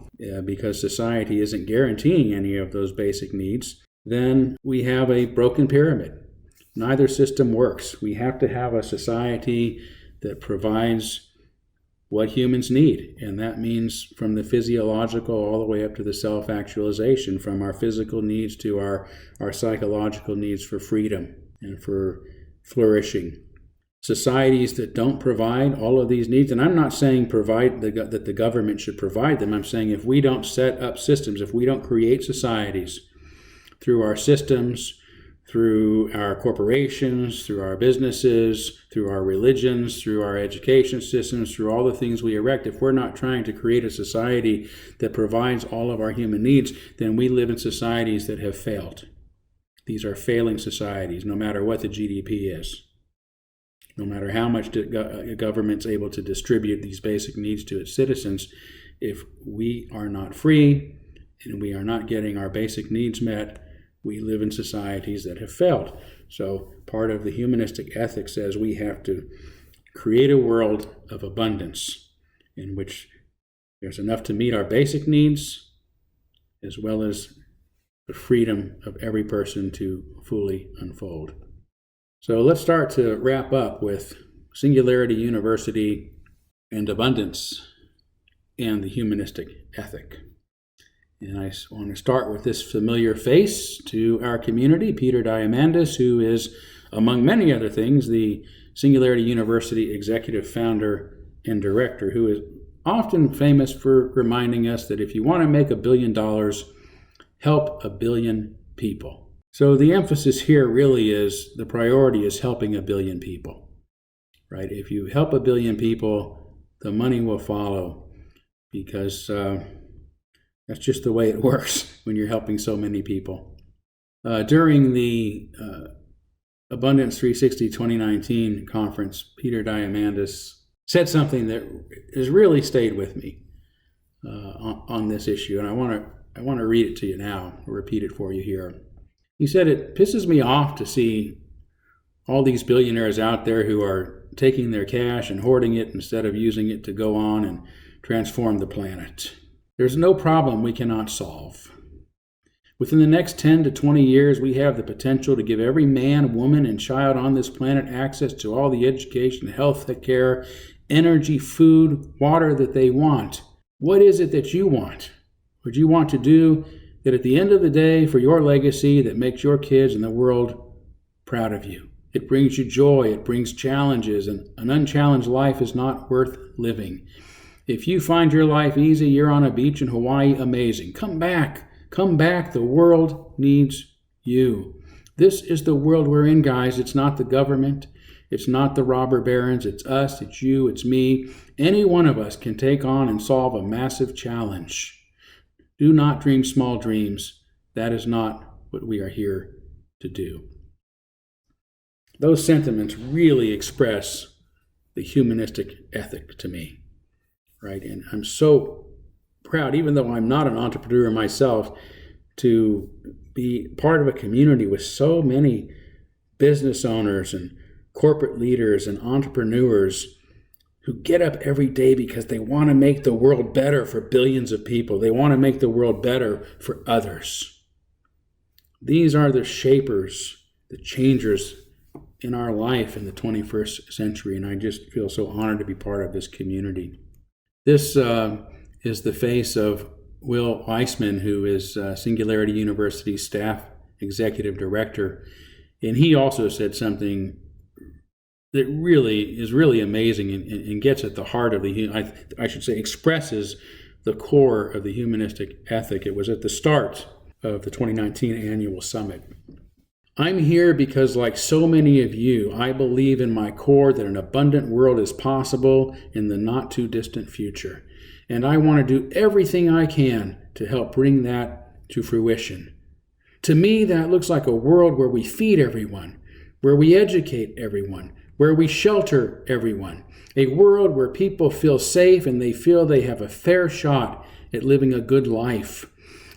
because society isn't guaranteeing any of those basic needs, then we have a broken pyramid. Neither system works. We have to have a society that provides what humans need, and that means from the physiological all the way up to the self-actualization, from our physical needs to our psychological needs for freedom and for flourishing. Societies that don't provide all of these needs, and I'm not saying that the government should provide them, I'm saying if we don't set up systems, if we don't create societies through our systems, through our corporations, through our businesses, through our religions, through our education systems, through all the things we erect, if we're not trying to create a society that provides all of our human needs, then we live in societies that have failed. These are failing societies, no matter what the GDP is. No matter how much the government's able to distribute these basic needs to its citizens, if we are not free and we are not getting our basic needs met, we live in societies that have failed. So part of the humanistic ethic says we have to create a world of abundance in which there's enough to meet our basic needs, as well as the freedom of every person to fully unfold. So let's start to wrap up with Singularity University and abundance and the humanistic ethic. And I want to start with this familiar face to our community, Peter Diamandis, who is, among many other things, the Singularity University executive founder and director, who is often famous for reminding us that if you want to make $1 billion, help 1 billion people. So the emphasis here really is, the priority is helping 1 billion people, right? If you help 1 billion people, the money will follow, because that's just the way it works when you're helping so many people. During the Abundance 360 2019 conference, Peter Diamandis said something that has really stayed with me on this issue, and I want to read it to you now, or repeat it for you here. He said, "It pisses me off to see all these billionaires out there who are taking their cash and hoarding it instead of using it to go on and transform the planet. There's no problem we cannot solve. Within the next 10 to 20 years, we have the potential to give every man, woman, and child on this planet access to all the education, health care, energy, food, water that they want. What is it that you want? Would you want to do that at the end of the day for your legacy that makes your kids and the world proud of you? It brings you joy, it brings challenges, and an unchallenged life is not worth living. If you find your life easy, you're on a beach in Hawaii, amazing. Come back, the world needs you. This is the world we're in, guys. It's not the government, it's not the robber barons, it's us, it's you, it's me. Any one of us can take on and solve a massive challenge. Do not dream small dreams. That is not what we are here to do." Those sentiments really express the humanistic ethic to me, right? And I'm so proud, even though I'm not an entrepreneur myself, to be part of a community with so many business owners and corporate leaders and entrepreneurs who get up every day because they want to make the world better for billions of people. They want to make the world better for others. These are the shapers, the changers in our life in the 21st century, and I just feel so honored to be part of this community. This is the face of Will Weissman, who is Singularity University staff executive director, and he also said something that is really amazing and gets at the heart of I should say expresses the core of the humanistic ethic. It was at the start of the 2019 annual summit. I'm here because, like so many of you, I believe in my core that an abundant world is possible in the not too distant future. And I want to do everything I can to help bring that to fruition. To me, that looks like a world where we feed everyone, where we educate everyone, where we shelter everyone, a world where people feel safe and they feel they have a fair shot at living a good life,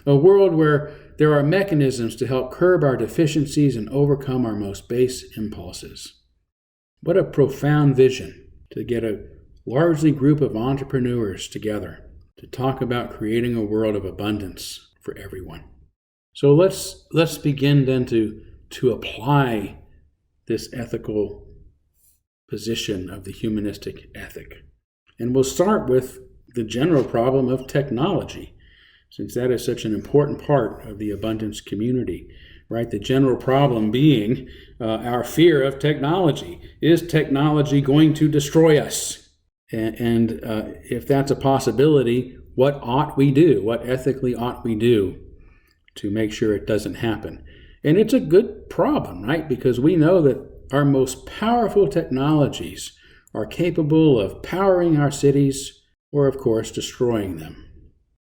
a world where there are mechanisms to help curb our deficiencies and overcome our most base impulses. What a profound vision to get a largely group of entrepreneurs together to talk about creating a world of abundance for everyone. So let's begin then to apply this ethical position of the humanistic ethic. And we'll start with the general problem of technology, since that is such an important part of the abundance community, right? The general problem being our fear of technology. Is technology going to destroy us? And if that's a possibility, what ought we do? What ethically ought we do to make sure it doesn't happen? And it's a good problem, right? Because we know that our most powerful technologies are capable of powering our cities or, of course, destroying them.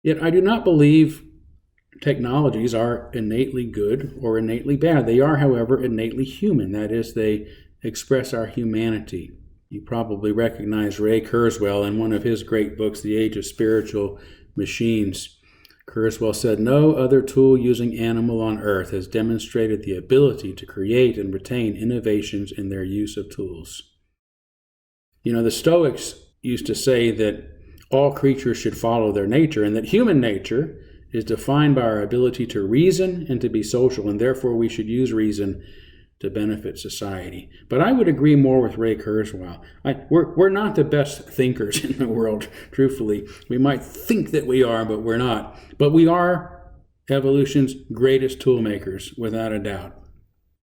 Yet I do not believe technologies are innately good or innately bad. They are, however, innately human. That is, they express our humanity. You probably recognize Ray Kurzweil in one of his great books, The Age of Spiritual Machines. Kurzweil said, "No other tool using animal on earth has demonstrated the ability to create and retain innovations in their use of tools." You know, the Stoics used to say that all creatures should follow their nature, and that human nature is defined by our ability to reason and to be social, and therefore we should use reason to benefit society. But I would agree more with Ray Kurzweil. We're not the best thinkers in the world, truthfully. We might think that we are, but we're not. But we are evolution's greatest tool makers, without a doubt.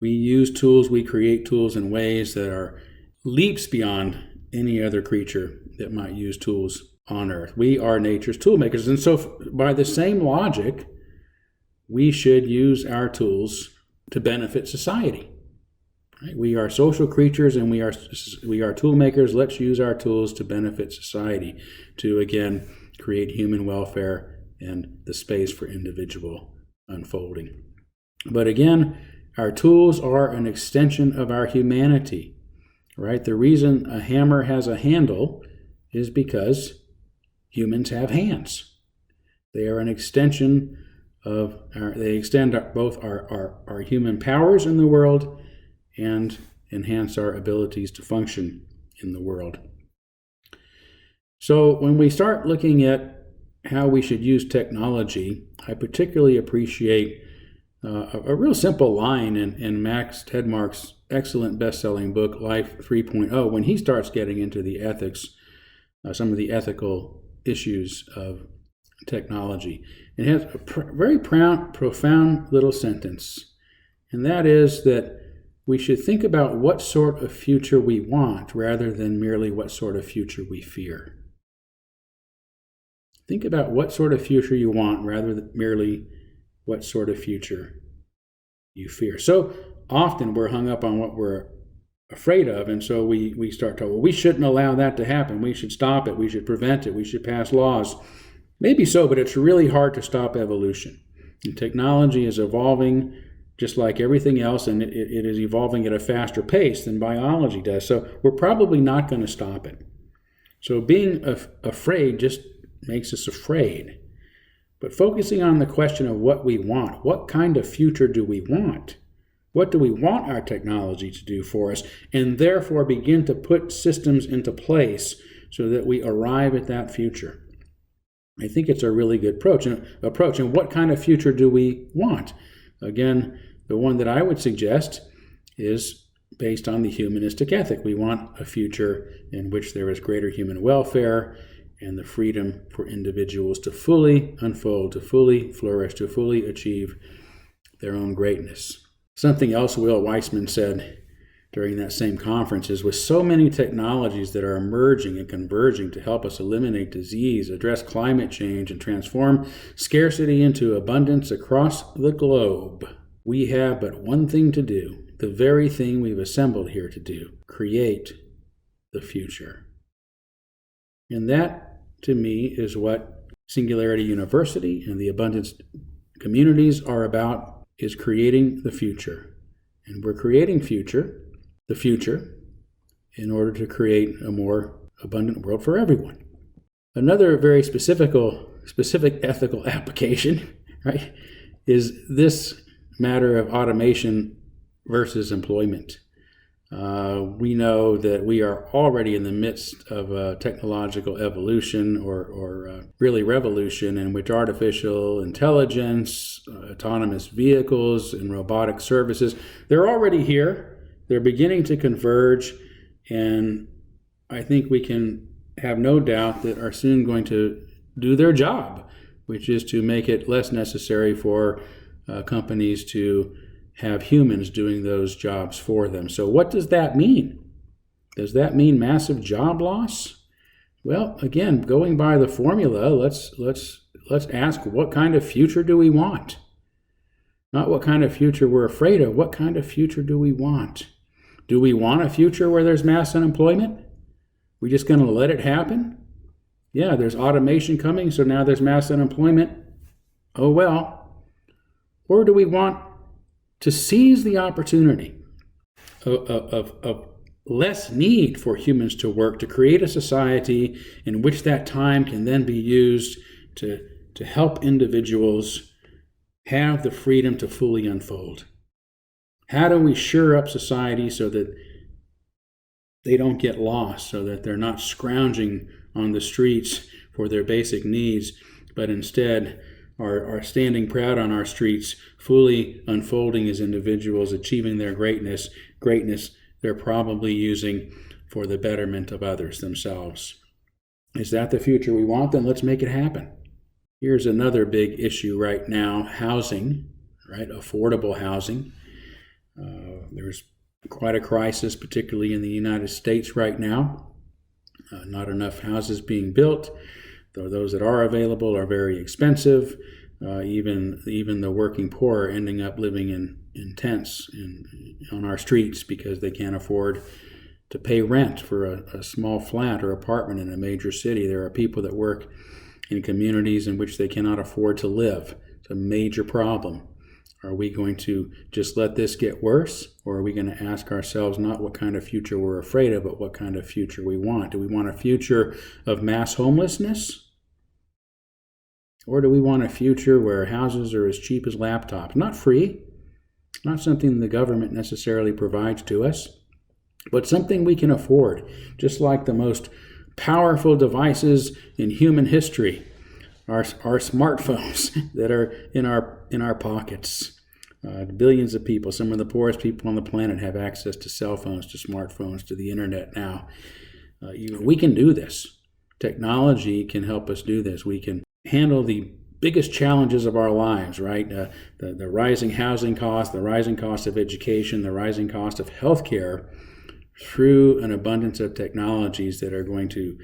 We use tools, we create tools in ways that are leaps beyond any other creature that might use tools on Earth. We are nature's tool makers. And so by the same logic, we should use our tools to benefit society. Right? We are social creatures and we are tool makers. Let's use our tools to benefit society, to again create human welfare and the space for individual unfolding. But again, our tools are an extension of our humanity. Right? The reason a hammer has a handle is because humans have hands. They are an extension of they extend both our human powers in the world and enhance our abilities to function in the world. So when we start looking at how we should use technology, I particularly appreciate a real simple line in Max Tegmark's excellent best-selling book, Life 3.0, when he starts getting into the ethics, some of the ethical issues of technology. It has a very profound little sentence, and that is that we should think about what sort of future we want rather than merely what sort of future we fear. Think about what sort of future you want rather than merely what sort of future you fear. So often we're hung up on what we're afraid of, and so we start to, well, we shouldn't allow that to happen. We should stop it. We should prevent it. We should pass laws. Maybe so, but it's really hard to stop evolution. And technology is evolving just like everything else, and it is evolving at a faster pace than biology does. So we're probably not going to stop it. So being afraid just makes us afraid. But focusing on the question of what we want, what kind of future do we want? What do we want our technology to do for us? And therefore begin to put systems into place so that we arrive at that future. I think it's a really good approach. And what kind of future do we want? Again, the one that I would suggest is based on the humanistic ethic. We want a future in which there is greater human welfare and the freedom for individuals to fully unfold, to fully flourish, to fully achieve their own greatness. Something else Will Weissman said during that same conference is, with so many technologies that are emerging and converging to help us eliminate disease, address climate change, and transform scarcity into abundance across the globe, we have but one thing to do, the very thing we've assembled here to do: create the future. And that, to me, is what Singularity University and the abundance communities are about, is creating the future. And we're creating the future, in order to create a more abundant world for everyone. Another very specific ethical application, right, is this matter of automation versus employment. We know that we are already in the midst of a technological evolution or really revolution, in which artificial intelligence, autonomous vehicles, and robotic services, they're already here. They're beginning to converge, and I think we can have no doubt that are soon going to do their job, which is to make it less necessary for companies to have humans doing those jobs for them. So what does that mean? Does that mean massive job loss? Well, again, going by the formula, let's ask, what kind of future do we want? Not what kind of future we're afraid of. What kind of future do we want? Do we want a future where there's mass unemployment? We just going to let it happen? Yeah, there's automation coming, so now there's mass unemployment. Oh well. Or do we want to seize the opportunity of less need for humans to work, to create a society in which that time can then be used to help individuals have the freedom to fully unfold? How do we shore up society so that they don't get lost, so that they're not scrounging on the streets for their basic needs, but instead are standing proud on our streets, fully unfolding as individuals, achieving their greatness they're probably using for the betterment of others themselves? Is that the future we want? Then let's make it happen. Here's another big issue right now: housing, right? Affordable housing. There's quite a crisis, particularly in the United States right now. Not enough houses being built, though those that are available are very expensive. Even the working poor are ending up living in tents on our streets because they can't afford to pay rent for a small flat or apartment in a major city. There are people that work in communities in which they cannot afford to live. It's a major problem. Are we going to just let this get worse, or are we going to ask ourselves not what kind of future we're afraid of, but what kind of future we want? Do we want a future of mass homelessness? Or do we want a future where houses are as cheap as laptops? Not free, not something the government necessarily provides to us, but something we can afford, just like the most powerful devices in human history, our smartphones that are in our pockets. Billions of people, some of the poorest people on the planet, have access to cell phones, to smartphones, to the internet now. We can do this. Technology can help us do this. We can handle the biggest challenges of our lives, right? The rising housing costs, the rising cost of education, the rising cost of healthcare, through an abundance of technologies that are going to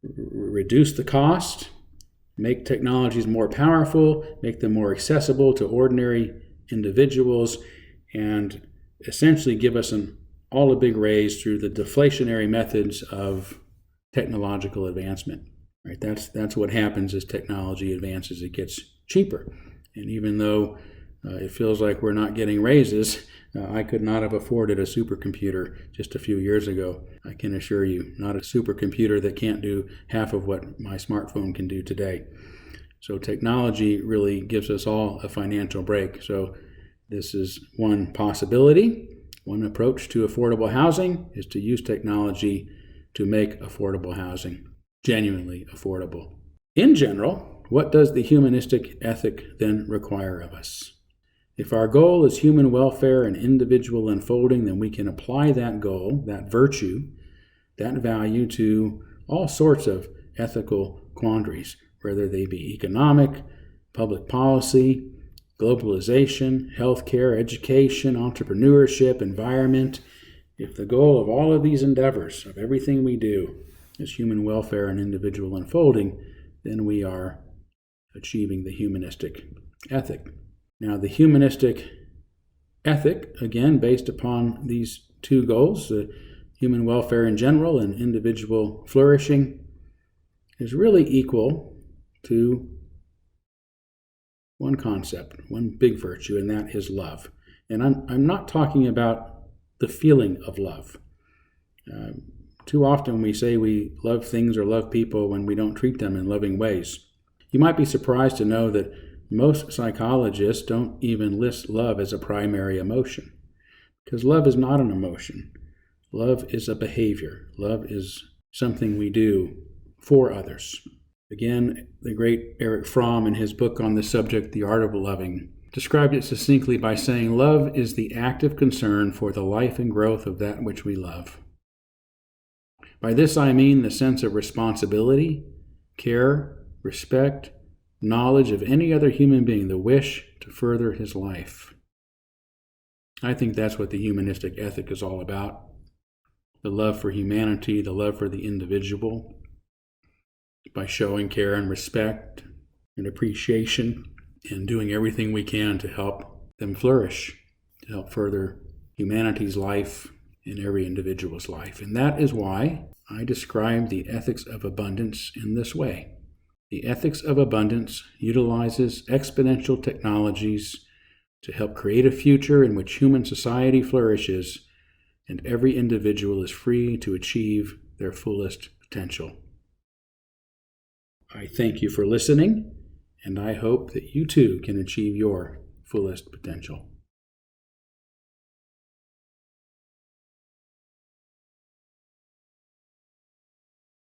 reduce the cost, make technologies more powerful, make them more accessible to ordinary individuals, and essentially give us all a big raise through the deflationary methods of technological advancement. Right? That's what happens as technology advances. It gets cheaper. And even though it feels like we're not getting raises, I could not have afforded a supercomputer just a few years ago. I can assure you, not a supercomputer that can't do half of what my smartphone can do today. So technology really gives us all a financial break. So this is one possibility. One approach to affordable housing is to use technology to make affordable housing genuinely affordable. In general, what does the humanistic ethic then require of us? If our goal is human welfare and individual unfolding, then we can apply that goal, that virtue, that value to all sorts of ethical quandaries, whether they be economic, public policy, globalization, healthcare, education, entrepreneurship, environment. If the goal of all of these endeavors, of everything we do, is human welfare and individual unfolding, then we are achieving the humanistic ethic. Now, the humanistic ethic, again, based upon these two goals, human welfare in general and individual flourishing, is really equal to one concept, one big virtue, and that is love. And I'm not talking about the feeling of love. Too often we say we love things or love people when we don't treat them in loving ways. You might be surprised to know that most psychologists don't even list love as a primary emotion, because love is not an emotion. Love is a behavior. Love is something we do for others. Again, the great Erich Fromm, in his book on the subject, The Art of Loving, described it succinctly by saying, "Love is the active concern for the life and growth of that which we love." By this I mean the sense of responsibility, care, respect, knowledge of any other human being, the wish to further his life. I think that's what the humanistic ethic is all about. The love for humanity, the love for the individual, by showing care and respect and appreciation and doing everything we can to help them flourish, to help further humanity's life and every individual's life. And that is why I describe the ethics of abundance in this way. The ethics of abundance utilizes exponential technologies to help create a future in which human society flourishes and every individual is free to achieve their fullest potential. I thank you for listening, and I hope that you too can achieve your fullest potential.